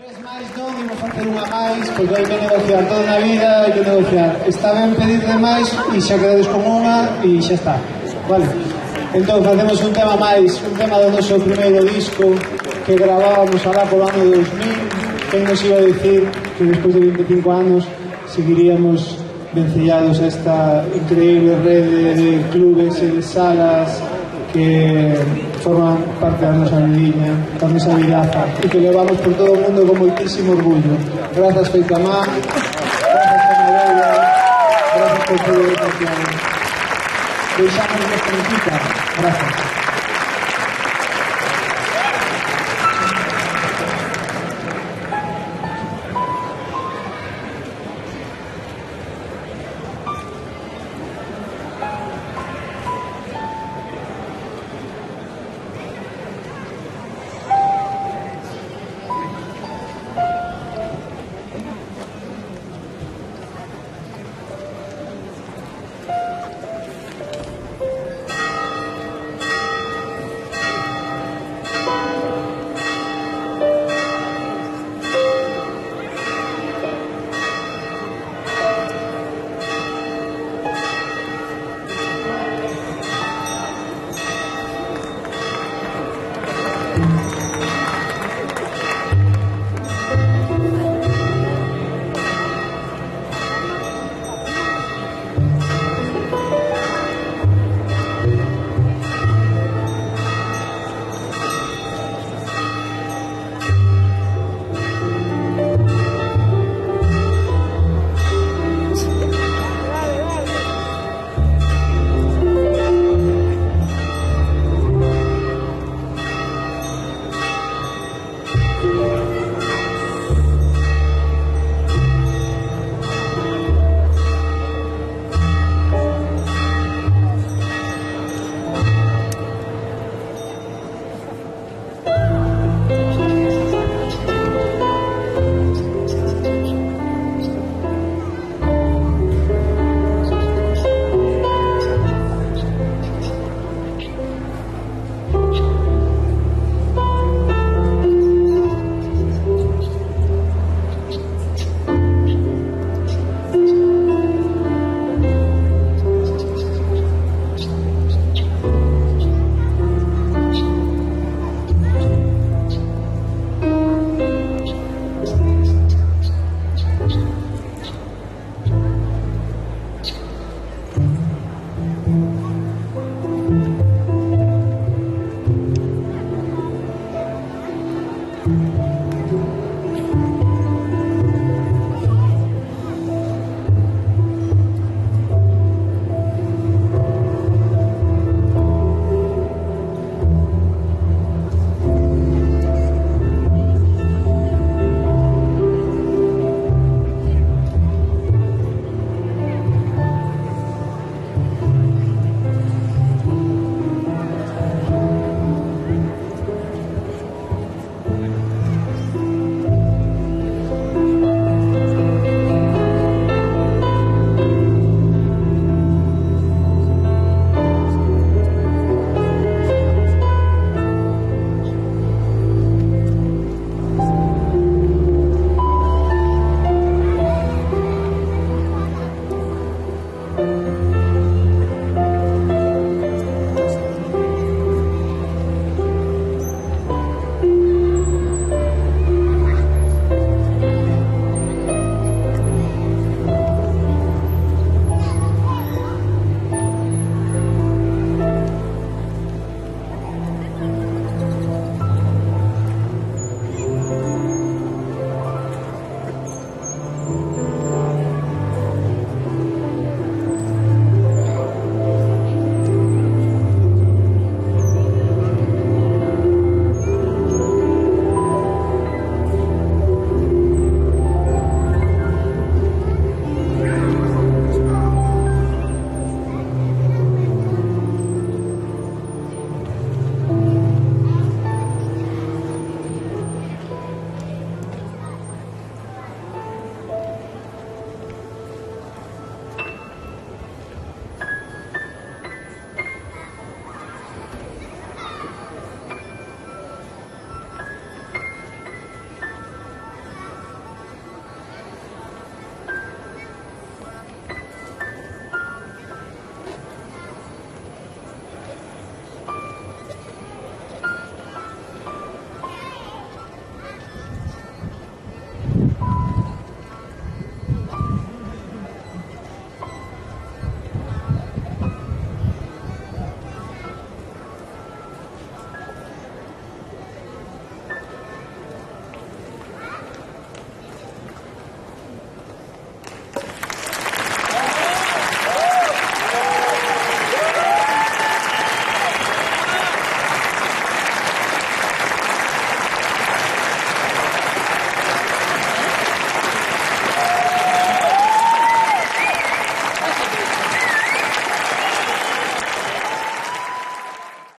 Tres máis non, imos facer unha máis, porque hai que negociar toda na vida, hai que negociar. Está ben pedir de máis e xa quedades con unha e xa está, vale? Entón facemos un tema máis, un tema do noso primeiro disco que gravábamos alá polo ano 2000. Quen nos iba a dicir que despois de 25 anos seguiríamos vencellados a esta increíble rede de clubes e de salas que forman parte da nosa vidiña, da nosa vidaza, e que levamos por todo o mundo con moitísimo orgullo. Grazas, Feitamá, grazas, Canadella, grazas por todo o que deixamos nesta música. Grazas.